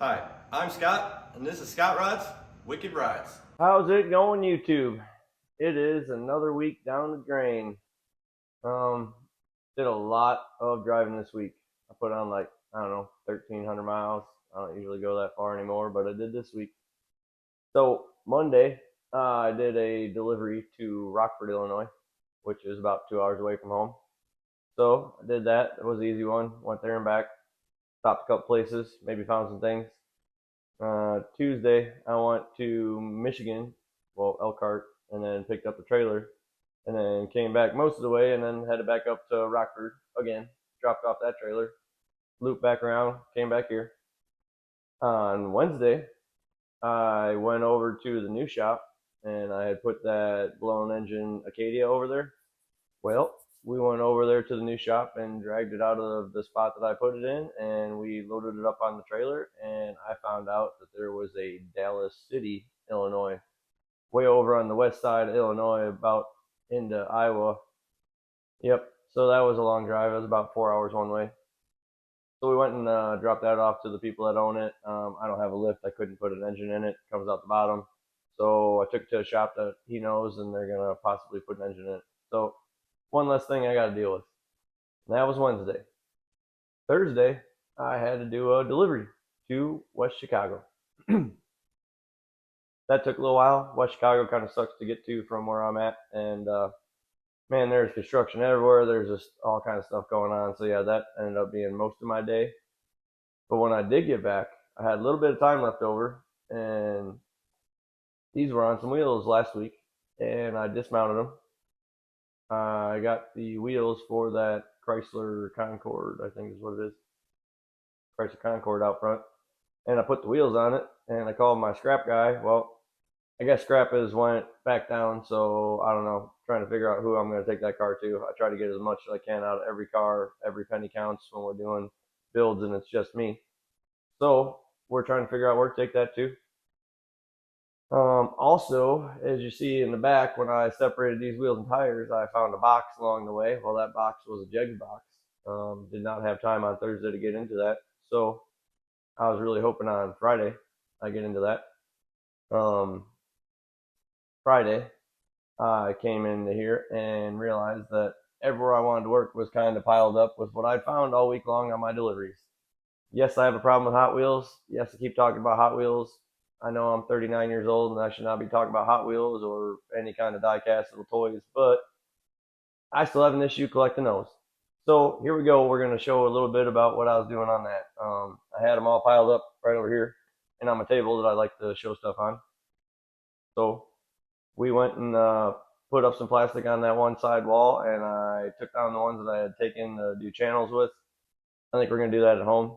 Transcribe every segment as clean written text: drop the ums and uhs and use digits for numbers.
Hi, I'm Scott, and this is Scott Rides Wicked Rides. How's it going, YouTube? It is another week down the drain. Um, did a lot of driving this week. I put on like, I don't know, 1,300 miles. I don't usually go that far anymore, but I did this week. So Monday, I did a delivery to Rockford, Illinois, which is about 2 hours away from home. So I did that. It was an easy one. Went there and back. Stopped a couple places. Maybe found some things. Tuesday, I went to Michigan, well, Elkhart, and then picked up the trailer, and then came back most of the way, and then headed back up to Rockford again. Dropped off that trailer, looped back around, came back here. On Wednesday, I went over to the new shop, and I had put that blown engine Acadia over there. Well, we went over there to the new shop and dragged it out of the spot that I put it in, and we loaded it up on the trailer. And I found out that there was a Dallas City, Illinois, way over on the west side of Illinois, about into Iowa. Yep. So that was a long drive. It was about 4 hours one way. So we went and dropped that off to the people that own it. I don't have a lift. I couldn't put an engine in it. It comes out the bottom. So I took it to a shop that he knows, and they're gonna possibly put an engine in it. So one less thing I got to deal with. And that was Wednesday. Thursday, I had to do a delivery to West Chicago. That took a little while. West Chicago kind of sucks to get to from where I'm at, and man, there's construction everywhere. There's just all kind of stuff going on. So yeah, that ended up being most of my day. But when I did get back, I had a little bit of time left over, and these were on some wheels last week, and I dismounted them. I got the wheels for that Chrysler Concorde, I think is what it is. Chrysler Concorde out front. And I put the wheels on it, and I called my scrap guy. Well, I guess scrap has went back down, so I don't know. Trying to figure out who I'm going to take that car to. I try to get as much as I can out of every car. Every penny counts when we're doing builds, and it's just me. So we're trying to figure out where to take that to. Also, as you see in the back, when I separated these wheels and tires, I found a box along the way. Well, that box was a Jegs box. Did not have time on Thursday to get into that. So I was really hoping on Friday I get into that. Friday, I came into here and realized that everywhere I wanted to work was kind of piled up with what I'd found all week long on my deliveries. Yes, I have a problem with Hot Wheels. Yes, I keep talking about Hot Wheels. I know I'm 39 years old and I should not be talking about Hot Wheels or any kind of die-cast little toys, but I still have an issue collecting those. So here we go. We're going to show a little bit about what I was doing on that. I had them all piled up right over here and on my table that I like to show stuff on. So we went and put up some plastic on that one side wall, and I took down the ones that I had taken to do channels with. I think we're going to do that at home.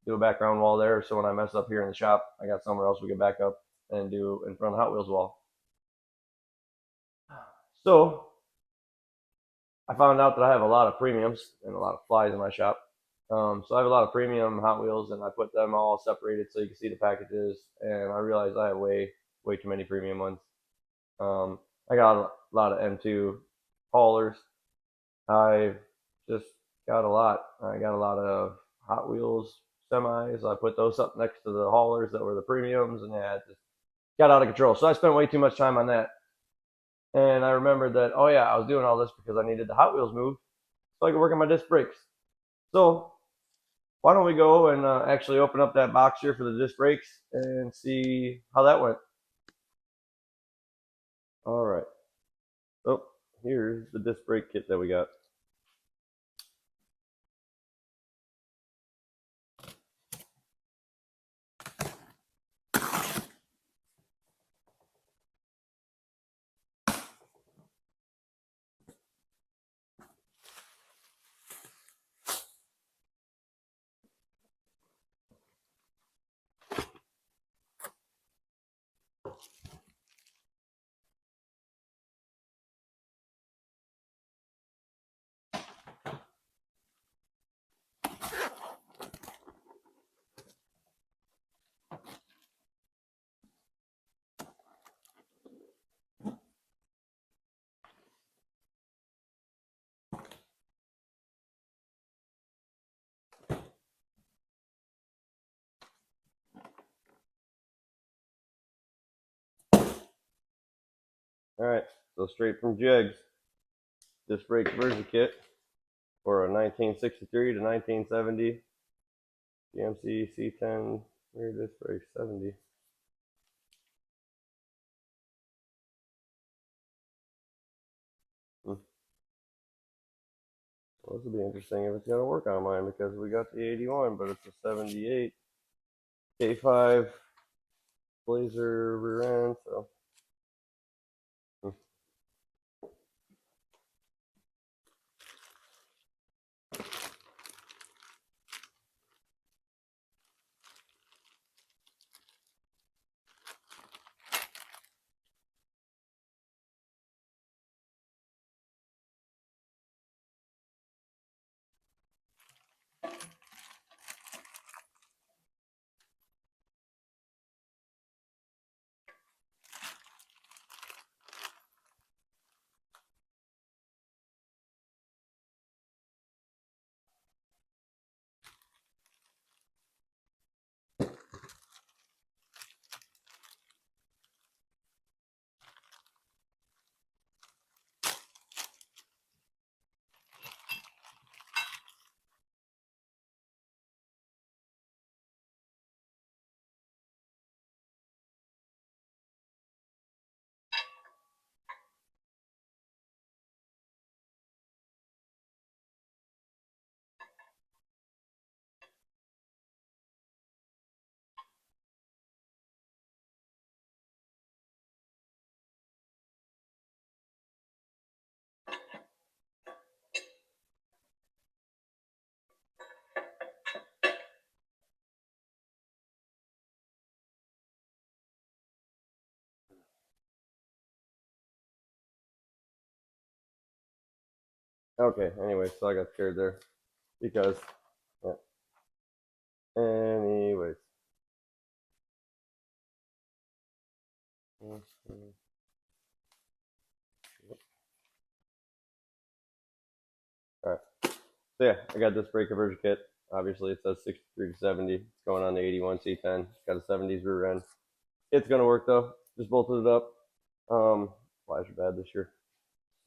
Do a background wall there, so when I mess up here in the shop, I got somewhere else we can back up and do in front of the Hot Wheels wall. So I found out that I have a lot of premiums and a lot of flies in my shop. So I have a lot of premium Hot Wheels, and I put them all separated so you can see the packages. And I realized I have way too many premium ones. I got a lot of M2 haulers. I just got a lot. I got a lot of Hot Wheels semis. I put those up next to the haulers that were the premiums, and yeah, it just got out of control. So I spent way too much time on that. And I remembered that, oh yeah, I was doing all this because I needed the Hot Wheels moved so I could work on my disc brakes. So why don't we go and actually open up that box here for the disc brakes and see how that went. All right. So here's the disc brake kit that we got. Alright, so straight from Jegs, disc brake conversion kit for a 1963 to 1970 GMC C10 rear disc brake 70. Well, this will be interesting if it's going to work on mine, because we got the 81, but it's a 78 K5 Blazer rear end, so. Okay, anyway, so I got scared there because, yeah. Anyways. Alright, so yeah, I got this brake conversion kit. Obviously, it says 63 to 70. It's going on the 81 C10. It's got a 70s rear end. It's going to work though. Just bolted it up. Flies are bad this year.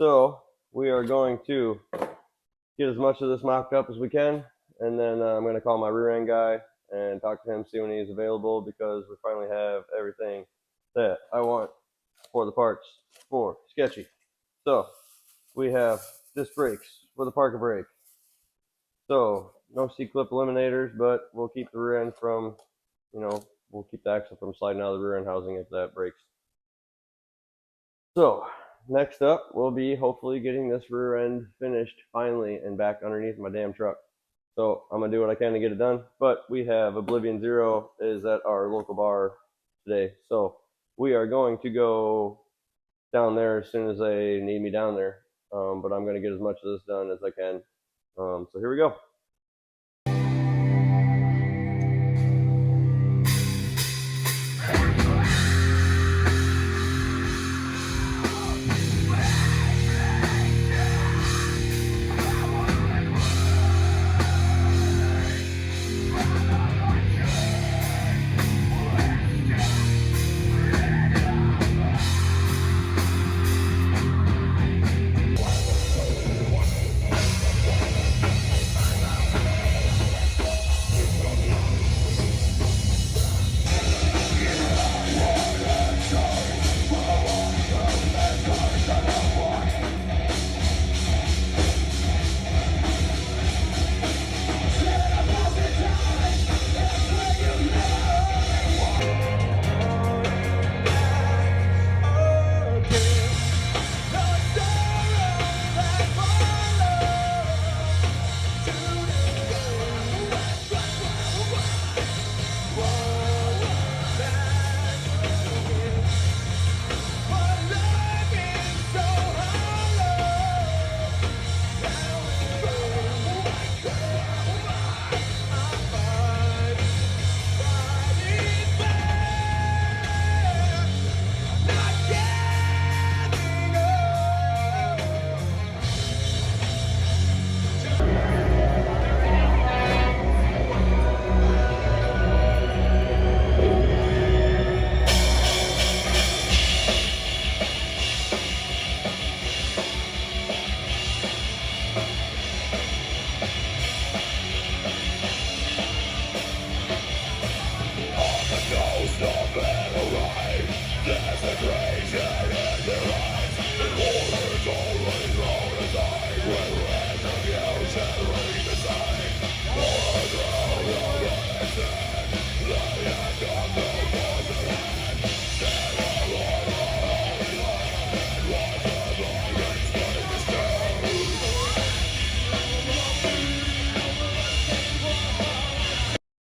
So, we are going to get as much of this mocked up as we can, and then I'm going to call my rear end guy and talk to him, see when he's available, because we finally have everything that I want for the parts for Sketchy. So we have disc brakes for the parking brake. So no C-clip eliminators, but we'll keep the rear end from, we'll keep the axle from sliding out of the rear end housing if that breaks. So next up, we'll be hopefully getting this rear end finished finally and back underneath my damn truck. So I'm going to do what I can to get it done. But we have Oblivion Zero is at our local bar today. So we are going to go down there as soon as they need me down there. But I'm going to get as much of this done as I can. So here we go.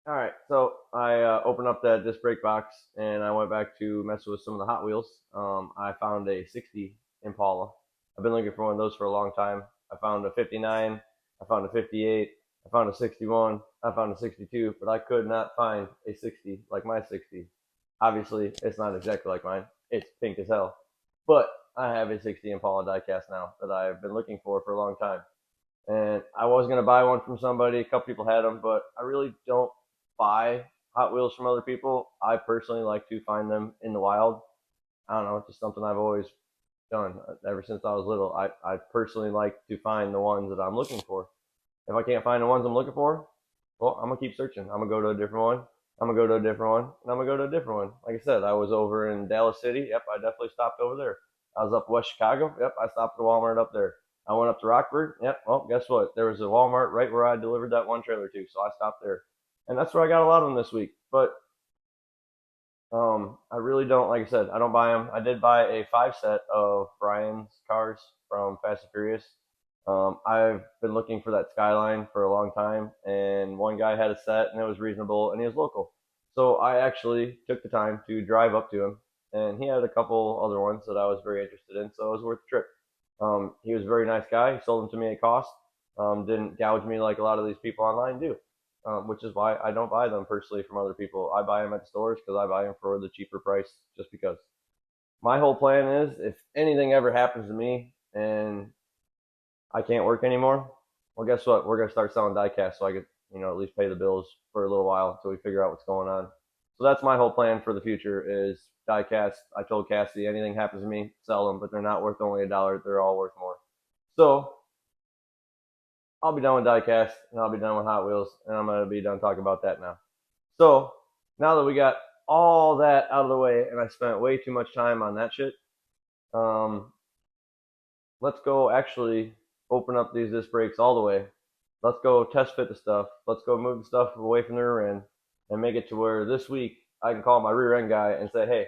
All right, so I opened up that disc brake box and I went back to mess with some of the Hot Wheels. I found a 60 Impala. I've been looking for one of those for a long time. I found a 59, I found a 58, I found a 61, I found a 62, but I could not find a 60 like my 60. Obviously, it's not exactly like mine. It's pink as hell. But I have a 60 Impala diecast now that I've been looking for a long time. And I was gonna buy one from somebody. A couple people had them, but I really don't buy Hot Wheels from other people. I personally like to find them in the wild. I don't know, it's just something I've always done ever since I was little. I personally like to find the ones that I'm looking for. If I can't find the ones I'm looking for, well, I'm gonna keep searching. I'm gonna go to a different one. I'm gonna go to a different one, and I'm gonna go to a different one. Like I said, I was over in Dallas City. Yep, I definitely stopped over there. I was up West Chicago. Yep, I stopped at a Walmart up there. I went up to Rockford. Yep, well, guess what? There was a Walmart right where I delivered that one trailer to, so I stopped there. And that's where I got a lot of them this week. But I really don't, like I said, I don't buy them. I did buy a 5 set of Brian's cars from Fast and Furious. I've been looking for that Skyline for a long time, and one guy had a set, and it was reasonable, and he was local. So I actually took the time to drive up to him, and he had a couple other ones that I was very interested in, so it was worth the trip. He was a very nice guy. He sold them to me at cost. Didn't gouge me like a lot of these people online do, which is why I don't buy them personally from other people. I buy them at stores because I buy them for the cheaper price just because. My whole plan is if anything ever happens to me and I can't work anymore, well, guess what? We're going to start selling diecast so I could, at least pay the bills for a little while until we figure out what's going on. So that's my whole plan for the future is diecast. I told Cassie, anything happens to me, sell them, but they're not worth only $1. They're all worth more. So I'll be done with diecast and I'll be done with Hot Wheels and I'm going to be done talking about that now. So now that we got all that out of the way and I spent way too much time on that shit, let's go actually open up these disc brakes all the way. Let's go test fit the stuff. Let's go move the stuff away from the rear end and make it to where this week I can call my rear end guy and say, hey,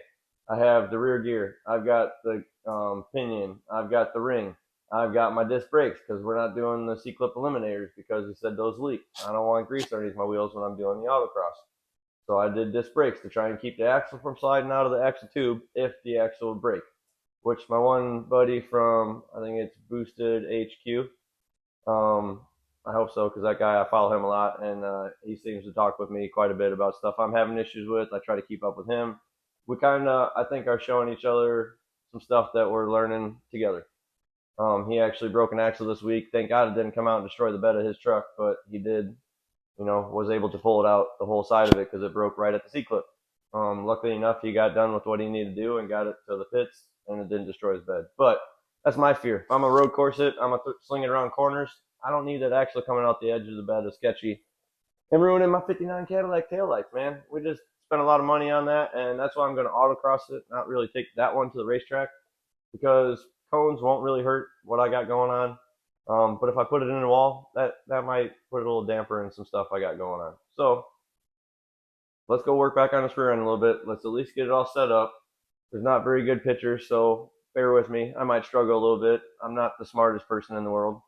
I have the rear gear. I've got the pinion. I've got the ring. I've got my disc brakes because we're not doing the C-clip eliminators because he said those leak. I don't want grease underneath my wheels when I'm doing the autocross. So I did disc brakes to try and keep the axle from sliding out of the axle tube if the axle would break, which my one buddy from, I think it's Boosted HQ, I hope so because that guy, I follow him a lot and he seems to talk with me quite a bit about stuff I'm having issues with. I try to keep up with him. We kind of, I think, are showing each other some stuff that we're learning together. He actually broke an axle this week. Thank God it didn't come out and destroy the bed of his truck, but he did, was able to pull it out, the whole side of it, because it broke right at the C-clip. Luckily enough, he got done with what he needed to do and got it to the pits, and it didn't destroy his bed. But that's my fear. If I'm a road course it, I'm going to sling it around corners. I don't need that axle coming out the edge of the bed of Sketchy and ruining my 59 Cadillac taillights, man. We just spent a lot of money on that, and that's why I'm going to autocross it, not really take that one to the racetrack, because cones won't really hurt what I got going on. But if I put it in the wall, that might put a little damper in some stuff I got going on. So let's go work back on this rear end a little bit. Let's at least get it all set up. There's not very good pictures, so bear with me. I might struggle a little bit. I'm not the smartest person in the world,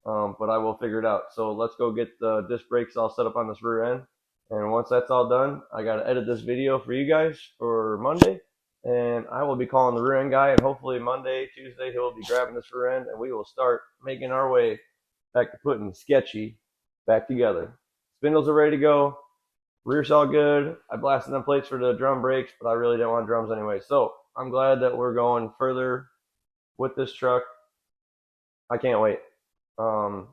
but I will figure it out. So let's go get the disc brakes all set up on this rear end. And once that's all done, I got to edit this video for you guys for Monday. And I will be calling the rear end guy, and hopefully Monday, Tuesday, he'll be grabbing this rear end, and we will start making our way back to putting Sketchy back together. Spindles are ready to go. Rear's all good. I blasted them plates for the drum brakes, but I really didn't want drums anyway. So I'm glad that we're going further with this truck. I can't wait. I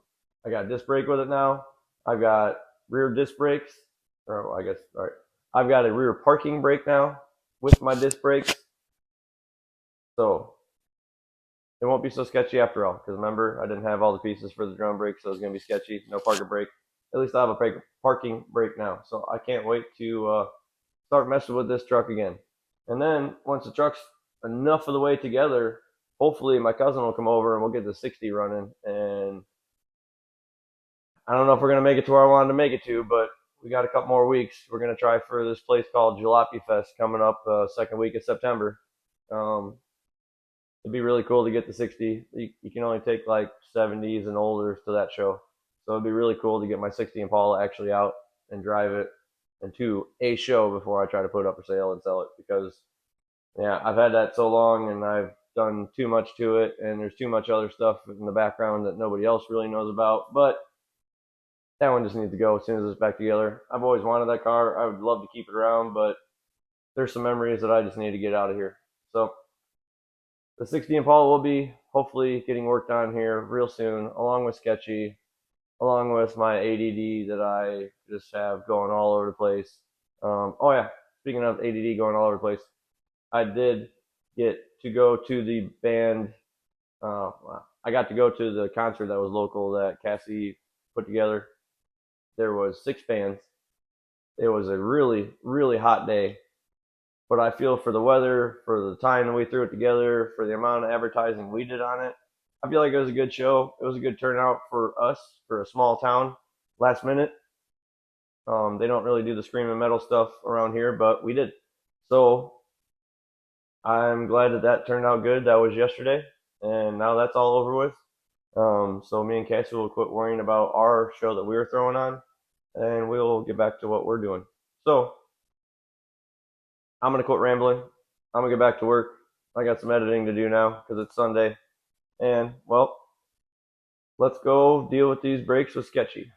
got disc brake with it now. I've got rear disc brakes. Or I guess, all right. I've got a rear parking brake now with my disc brakes. So it won't be so sketchy after all. Because remember, I didn't have all the pieces for the drum brake, so it's going to be sketchy. No parking brake. At least I have a parking brake now. So I can't wait to start messing with this truck again. And then once the truck's enough of the way together, hopefully my cousin will come over and we'll get the 60 running. And I don't know if we're going to make it to where I wanted to make it to, but we got a couple more weeks. We're going to try for this place called Jalopy Fest coming up second week of September. It'd be really cool to get the 60. You can only take like 70s and olders to that show. So it'd be really cool to get my 60 Impala actually out and drive it into a show before I try to put it up for sale and sell it, because yeah, I've had that so long and I've done too much to it, and there's too much other stuff in the background that nobody else really knows about. But that one just needs to go as soon as it's back together. I've always wanted that car. I would love to keep it around, but there's some memories that I just need to get out of here. So the 60 Impala will be hopefully getting worked on here real soon, along with Sketchy, along with my ADD that I just have going all over the place. Oh yeah, speaking of ADD going all over the place, I did get to go to the band. I got to go to the concert that was local that Cassie put together. There was 6 bands. It was a really, really hot day. But I feel for the weather, for the time that we threw it together, for the amount of advertising we did on it, I feel like it was a good show. It was a good turnout for us, for a small town, last minute. They don't really do the screaming metal stuff around here, but we did. So I'm glad that that turned out good. That was yesterday, and now that's all over with. So me and Cassie will quit worrying about our show that we were throwing on, and we'll get back to what we're doing. So I'm going to quit rambling. I'm going to get back to work. I got some editing to do now because it's Sunday. And, well, let's go deal with these brakes with Sketchy.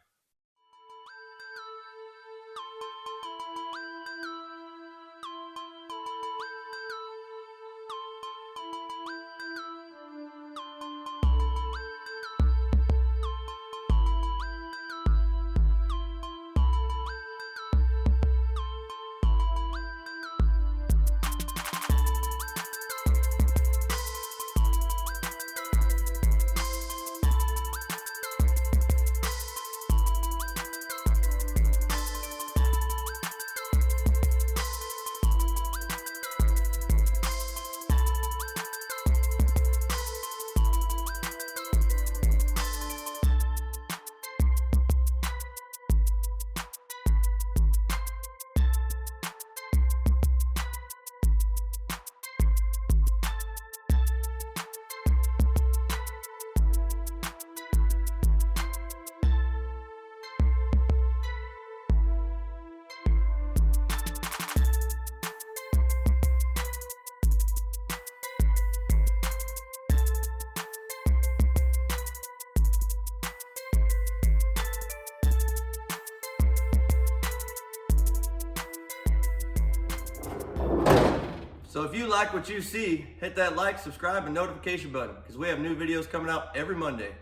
So if you like what you see, hit that like, subscribe, and notification button, because we have new videos coming out every Monday.